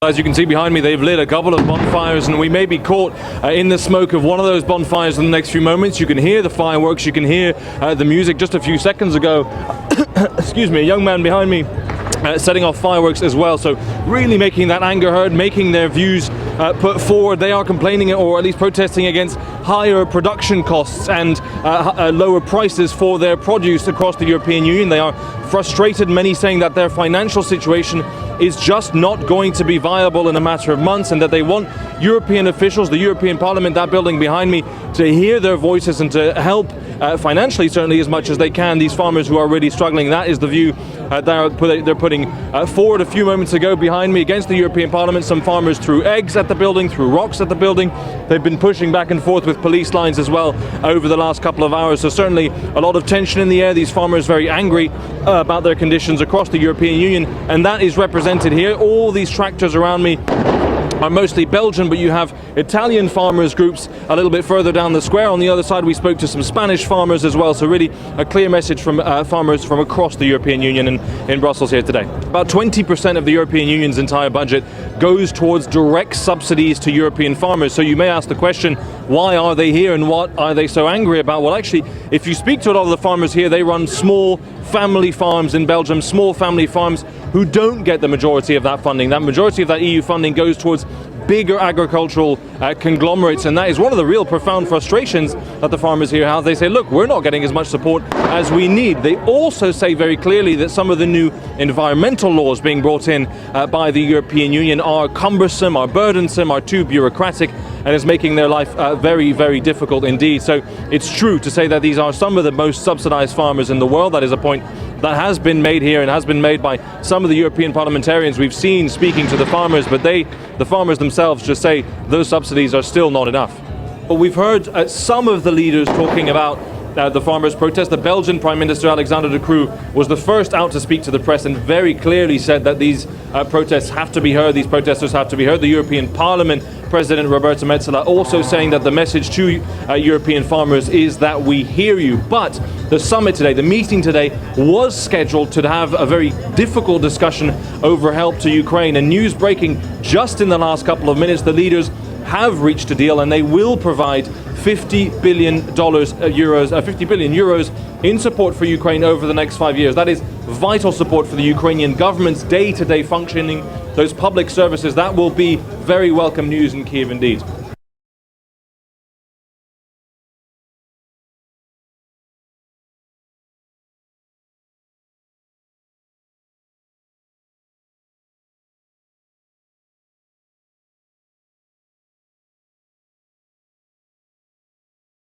As you can see behind me, they've lit a couple of bonfires, and we may be caught in the smoke of one of those bonfires in the next few moments. You can hear the fireworks, you can hear the music. Just a few seconds ago, excuse me, a young man behind me setting off fireworks as well. So really making that anger heard, making their views put forward. They are complaining, or at least protesting, against higher production costs and lower prices for their produce across the European Union. They are frustrated, many saying that their financial situation is just not going to be viable in a matter of months, and that they want European officials, the European Parliament, that building behind me, to hear their voices and to help financially, certainly, as much as they can, these farmers who are really struggling. That is the view they're putting forward. A few moments ago behind me, against the European Parliament, some farmers threw eggs at the building, threw rocks at the building. They've been pushing back and forth with police lines as well over the last couple of hours. So certainly a lot of tension in the air. These farmers very angry about their conditions across the European Union, and that is represented here. All these tractors around me are mostly Belgian, but you have Italian farmers groups a little bit further down the square. On the other side, we spoke to some Spanish farmers as well. So really a clear message from farmers from across the European Union and in Brussels here today. About 20% of the European Union's entire budget goes towards direct subsidies to European farmers. So you may ask the question, why are they here and what are they so angry about? Well, actually, if you speak to a lot of the farmers here, they run small family farms in Belgium, small family farms who don't get the majority of that funding. That majority of that EU funding goes towards bigger agricultural conglomerates, and that is one of the real profound frustrations that the farmers here have. They say, look, we're not getting as much support as we need. They also say very clearly that some of the new environmental laws being brought in by the European Union are cumbersome, are burdensome, are too bureaucratic, and is making their life very, very difficult indeed. So it's true to say that these are some of the most subsidized farmers in the world. That is a point that has been made here and has been made by some of the European parliamentarians we've seen speaking to the farmers, but the farmers themselves just say those subsidies are still not enough. But we've heard some of the leaders talking about the farmers' protest. The Belgian Prime Minister Alexander De Croo was the first out to speak to the press and very clearly said that these protests have to be heard, these protesters have to be heard. The European Parliament President Roberta Metsola also saying that the message to European farmers is that we hear you. But the summit today, the meeting today, was scheduled to have a very difficult discussion over help to Ukraine. And news breaking just in the last couple of minutes, the leaders have reached a deal and they will provide $50 billion in support for Ukraine over the next 5 years. That is vital support for the Ukrainian government's day-to-day functioning, those public services. That will be very welcome news in Kyiv indeed.